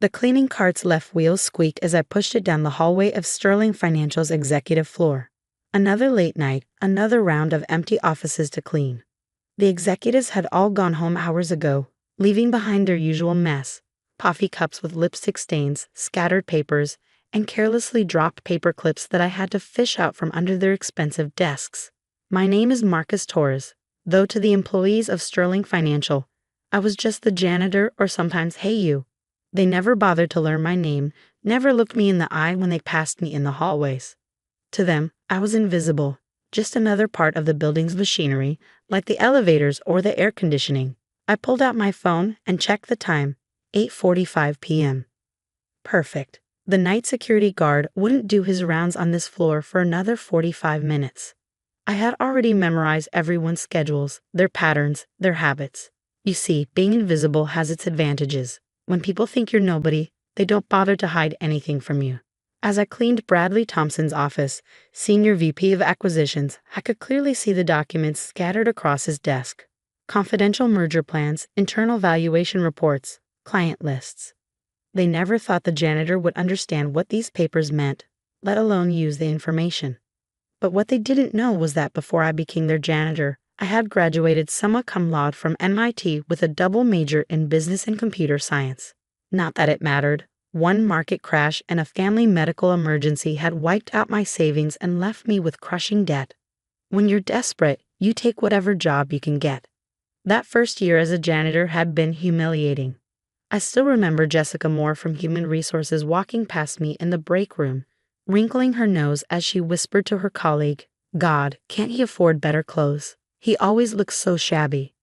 The cleaning cart's left wheels squeaked as I pushed it down the hallway of Sterling Financial's executive floor. Another late night, another round of empty offices to clean. The executives had all gone home hours ago, leaving behind their usual mess: coffee cups with lipstick stains, scattered papers, and carelessly dropped paper clips that I had to fish out from under their expensive desks. My name is Marcus Torres, though to the employees of Sterling Financial, I was just the janitor or sometimes "Hey you." They never bothered to learn my name, never looked me in the eye when they passed me in the hallways. To them, I was invisible, just another part of the building's machinery, like the elevators or the air conditioning. I pulled out my phone and checked the time, 8:45 p.m. Perfect. The night security guard wouldn't do his rounds on this floor for another 45 minutes. I had already memorized everyone's schedules, their patterns, their habits. You see, being invisible has its advantages. When people think you're nobody, they don't bother to hide anything from you. As I cleaned Bradley Thompson's office, Senior VP of Acquisitions, I could clearly see the documents scattered across his desk. Confidential merger plans, internal valuation reports, client lists. They never thought the janitor would understand what these papers meant, let alone use the information. But what they didn't know was that before I became their janitor, I had graduated summa cum laude from MIT with a double major in business and computer science. Not that it mattered. One market crash and a family medical emergency had wiped out my savings and left me with crushing debt. When you're desperate, you take whatever job you can get. That first year as a janitor had been humiliating. I still remember Jessica Moore from Human Resources walking past me in the break room, wrinkling her nose as she whispered to her colleague, "God, can't he afford better clothes? He always looks so shabby."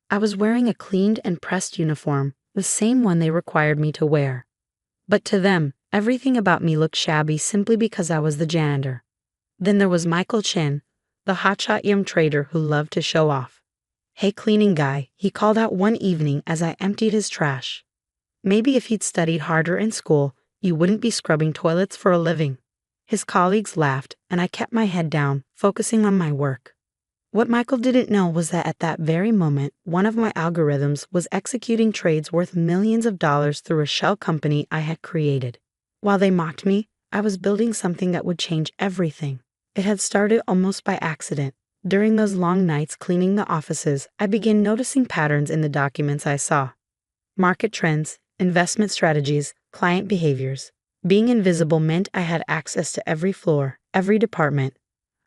I was wearing a cleaned and pressed uniform, the same one they required me to wear. But to them, everything about me looked shabby simply because I was the janitor. Then there was Michael Chin, the hotshot young trader who loved to show off. "Hey cleaning guy," he called out one evening as I emptied his trash. Maybe if he'd studied harder in school, you wouldn't be scrubbing toilets for a living. His colleagues laughed, and I kept my head down, focusing on my work. What Michael didn't know was that at that very moment, one of my algorithms was executing trades worth millions of dollars through a shell company I had created. While they mocked me, I was building something that would change everything. It had started almost by accident. During those long nights cleaning the offices, I began noticing patterns in the documents I saw. Market trends, investment strategies, client behaviors. Being invisible meant I had access to every floor, every department.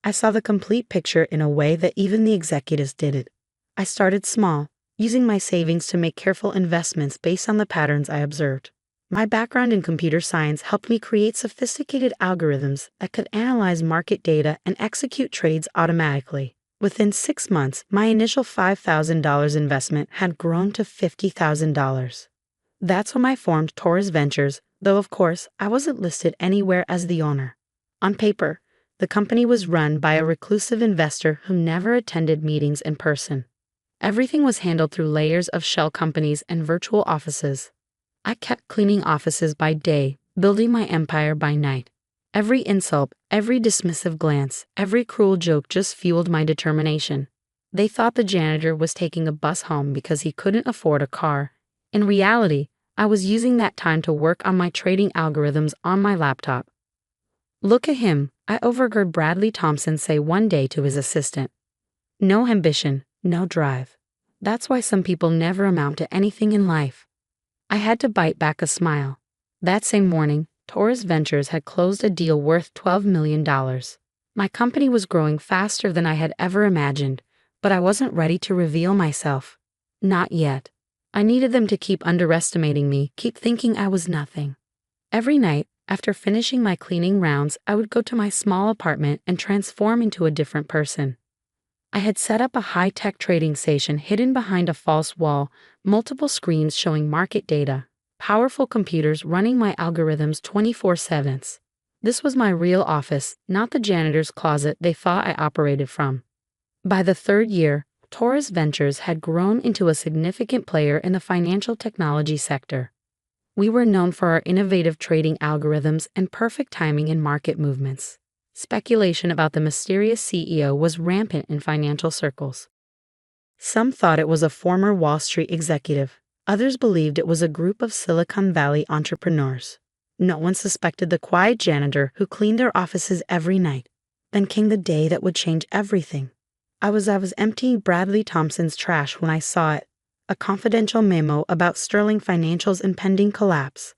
I saw the complete picture in a way that even the executives didn't. I started small, using my savings to make careful investments based on the patterns I observed. My background in computer science helped me create sophisticated algorithms that could analyze market data and execute trades automatically. Within 6 months, my initial $5,000 investment had grown to $50,000. That's when I formed Torres Ventures, though of course I wasn't listed anywhere as the owner. On paper, the company was run by a reclusive investor who never attended meetings in person. Everything was handled through layers of shell companies and virtual offices. I kept cleaning offices by day, building my empire by night. Every insult, every dismissive glance, every cruel joke just fueled my determination. They thought the janitor was taking a bus home because he couldn't afford a car. In reality, I was using that time to work on my trading algorithms on my laptop. "Look at him," I overheard Bradley Thompson say one day to his assistant. "No ambition, no drive. That's why some people never amount to anything in life." I had to bite back a smile. That same morning, Torres Ventures had closed a deal worth $12 million. My company was growing faster than I had ever imagined, but I wasn't ready to reveal myself. Not yet. I needed them to keep underestimating me, keep thinking I was nothing. Every night, after finishing my cleaning rounds, I would go to my small apartment and transform into a different person. I had set up a high-tech trading station hidden behind a false wall, multiple screens showing market data, powerful computers running my algorithms 24/7. This was my real office, not the janitor's closet they thought I operated from. By the third year, Torres Ventures had grown into a significant player in the financial technology sector. We were known for our innovative trading algorithms and perfect timing in market movements. Speculation about the mysterious CEO was rampant in financial circles. Some thought it was a former Wall Street executive. Others believed it was a group of Silicon Valley entrepreneurs. No one suspected the quiet janitor who cleaned their offices every night. Then came the day that would change everything. I was emptying Bradley Thompson's trash when I saw it, a confidential memo about Sterling Financial's impending collapse.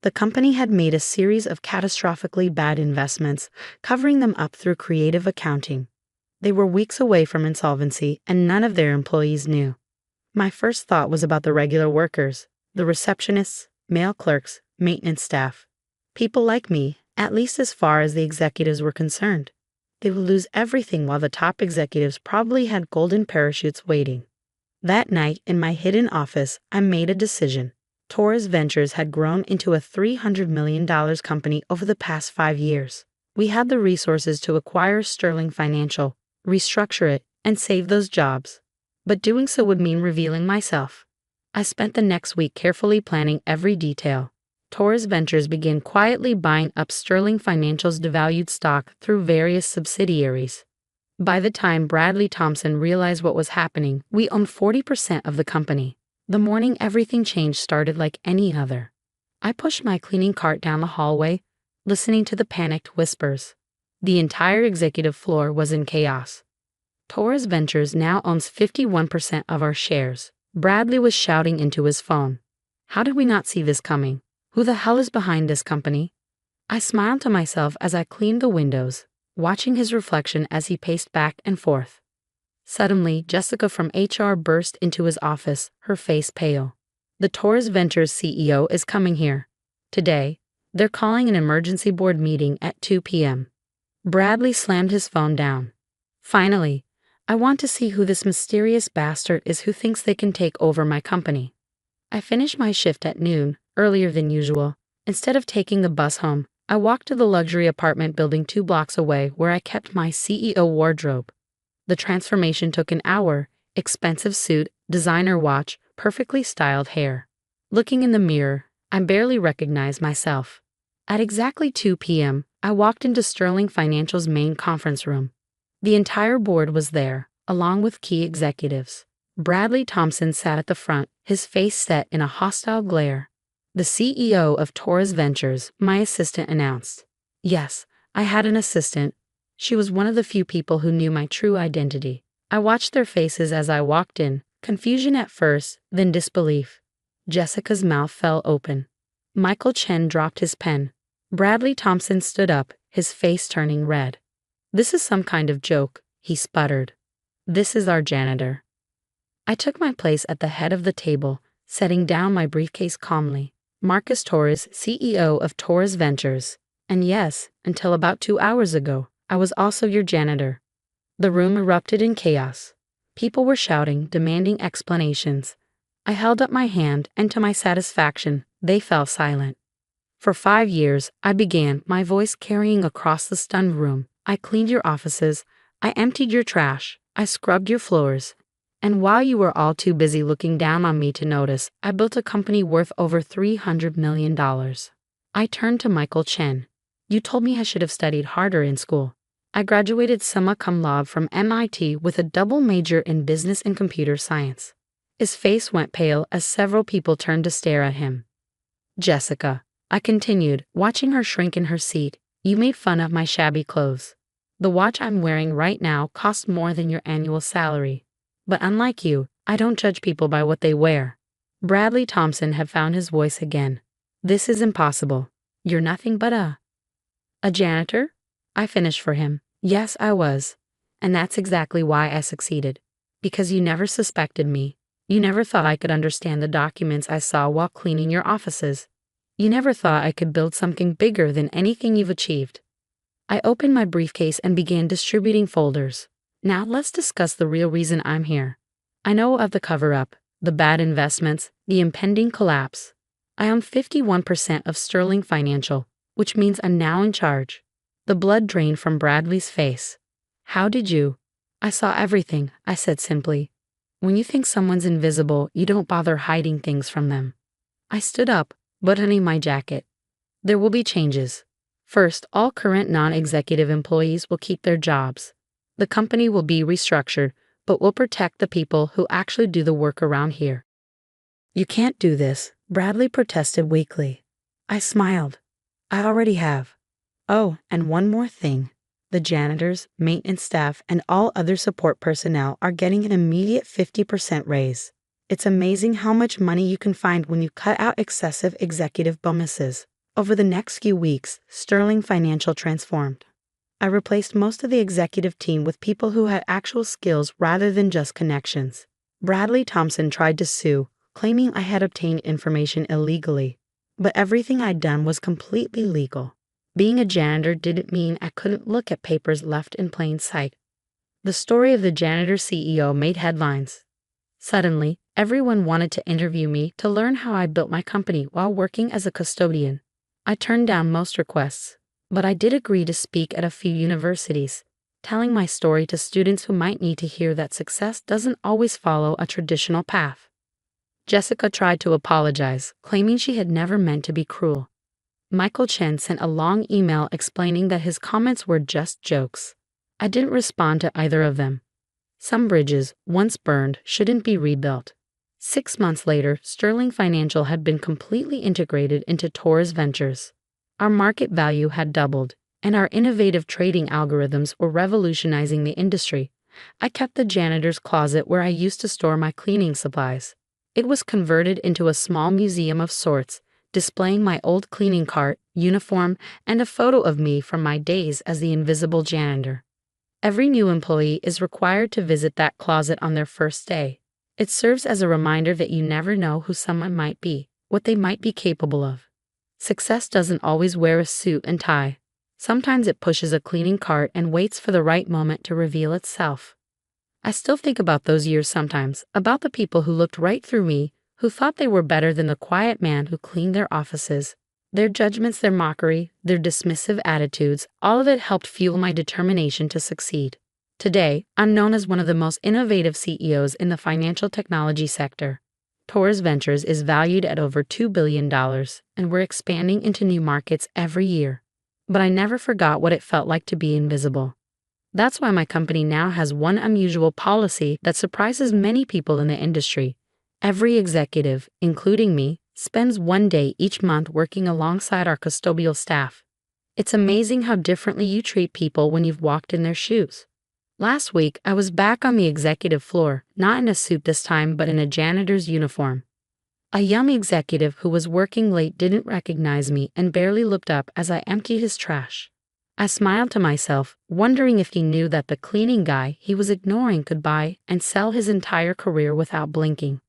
The company had made a series of catastrophically bad investments, covering them up through creative accounting. They were weeks away from insolvency, and none of their employees knew. My first thought was about the regular workers, the receptionists, mail clerks, maintenance staff. People like me, at least as far as the executives were concerned. They would lose everything while the top executives probably had golden parachutes waiting. That night, in my hidden office, I made a decision. Torres Ventures had grown into a $300 million company over the past 5 years. We had the resources to acquire Sterling Financial, restructure it, and save those jobs. But doing so would mean revealing myself. I spent the next week carefully planning every detail. Torres Ventures began quietly buying up Sterling Financial's devalued stock through various subsidiaries. By the time Bradley Thompson realized what was happening, we owned 40% of the company. The morning everything changed started like any other. I pushed my cleaning cart down the hallway, listening to the panicked whispers. The entire executive floor was in chaos. Torres Ventures now owns 51% of our shares. Bradley was shouting into his phone. How did we not see this coming? Who the hell is behind this company? I smiled to myself as I cleaned the windows, watching his reflection as he paced back and forth. Suddenly, Jessica from HR burst into his office, her face pale. The Torres Ventures CEO is coming here. Today, they're calling an emergency board meeting at 2 p.m. Bradley slammed his phone down. Finally, I want to see who this mysterious bastard is who thinks they can take over my company. I finished my shift at noon, earlier than usual. Instead of taking the bus home, I walked to the luxury apartment building 2 blocks away where I kept my CEO wardrobe. The transformation took an hour: expensive suit, designer watch, perfectly styled hair. Looking in the mirror, I barely recognized myself. At exactly 2 p.m., I walked into Sterling Financial's main conference room. The entire board was there, along with key executives. Bradley Thompson sat at the front, his face set in a hostile glare. The CEO of Torres Ventures, my assistant, announced. Yes, I had an assistant. She was one of the few people who knew my true identity. I watched their faces as I walked in, confusion at first, then disbelief. Jessica's mouth fell open. Michael Chen dropped his pen. Bradley Thompson stood up, his face turning red. This is some kind of joke, he sputtered. This is our janitor. I took my place at the head of the table, setting down my briefcase calmly. Marcus Torres, CEO of Torres Ventures. And yes, until about 2 hours ago, I was also your janitor. The room erupted in chaos. People were shouting, demanding explanations. I held up my hand, and to my satisfaction, they fell silent. For 5 years, I began, my voice carrying across the stunned room. I cleaned your offices, I emptied your trash, I scrubbed your floors. And while you were all too busy looking down on me to notice, I built a company worth over $300 million. I turned to Michael Chen. You told me I should have studied harder in school. I graduated summa cum laude from MIT with a double major in business and computer science. His face went pale as several people turned to stare at him. Jessica, I continued, watching her shrink in her seat, you made fun of my shabby clothes. The watch I'm wearing right now costs more than your annual salary. But unlike you, I don't judge people by what they wear. Bradley Thompson had found his voice again. This is impossible. You're nothing but a janitor? I finished for him. Yes, I was. And that's exactly why I succeeded. Because you never suspected me. You never thought I could understand the documents I saw while cleaning your offices. You never thought I could build something bigger than anything you've achieved. I opened my briefcase and began distributing folders. Now let's discuss the real reason I'm here. I know of the cover-up, the bad investments, the impending collapse. I own 51% of Sterling Financial, which means I'm now in charge. The blood drained from Bradley's face. How did you? I saw everything, I said simply. When you think someone's invisible, you don't bother hiding things from them. I stood up, buttoning my jacket. There will be changes. First, all current non-executive employees will keep their jobs. The company will be restructured, but will protect the people who actually do the work around here. You can't do this, Bradley protested weakly. I smiled. I already have. Oh, and one more thing. The janitors, maintenance staff, and all other support personnel are getting an immediate 50% raise. It's amazing how much money you can find when you cut out excessive executive bonuses. Over the next few weeks, Sterling Financial transformed. I replaced most of the executive team with people who had actual skills rather than just connections. Bradley Thompson tried to sue, claiming I had obtained information illegally. But everything I'd done was completely legal. Being a janitor didn't mean I couldn't look at papers left in plain sight. The story of the janitor CEO made headlines. Suddenly, everyone wanted to interview me to learn how I built my company while working as a custodian. I turned down most requests, but I did agree to speak at a few universities, telling my story to students who might need to hear that success doesn't always follow a traditional path. Jessica tried to apologize, claiming she had never meant to be cruel. Michael Chen sent a long email explaining that his comments were just jokes. I didn't respond to either of them. Some bridges, once burned, shouldn't be rebuilt. 6 months later, Sterling Financial had been completely integrated into Taurus Ventures. Our market value had doubled, and our innovative trading algorithms were revolutionizing the industry. I kept the janitor's closet where I used to store my cleaning supplies. It was converted into a small museum of sorts, displaying my old cleaning cart, uniform, and a photo of me from my days as the invisible janitor. Every new employee is required to visit that closet on their first day. It serves as a reminder that you never know who someone might be, what they might be capable of. Success doesn't always wear a suit and tie. Sometimes it pushes a cleaning cart and waits for the right moment to reveal itself. I still think about those years sometimes, about the people who looked right through me, who thought they were better than the quiet man who cleaned their offices. Their judgments, their mockery, their dismissive attitudes, all of it helped fuel my determination to succeed. Today, I'm known as one of the most innovative CEOs in the financial technology sector. Taurus Ventures is valued at over $2 billion, and we're expanding into new markets every year. But I never forgot what it felt like to be invisible. That's why my company now has one unusual policy that surprises many people in the industry. Every executive, including me, spends one day each month working alongside our custodial staff. It's amazing how differently you treat people when you've walked in their shoes. Last week, I was back on the executive floor, not in a suit this time, but in a janitor's uniform. A young executive who was working late didn't recognize me and barely looked up as I emptied his trash. I smiled to myself, wondering if he knew that the cleaning guy he was ignoring could buy and sell his entire career without blinking.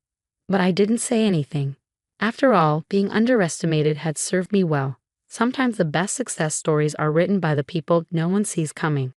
But I didn't say anything. After all, being underestimated had served me well. Sometimes the best success stories are written by the people no one sees coming.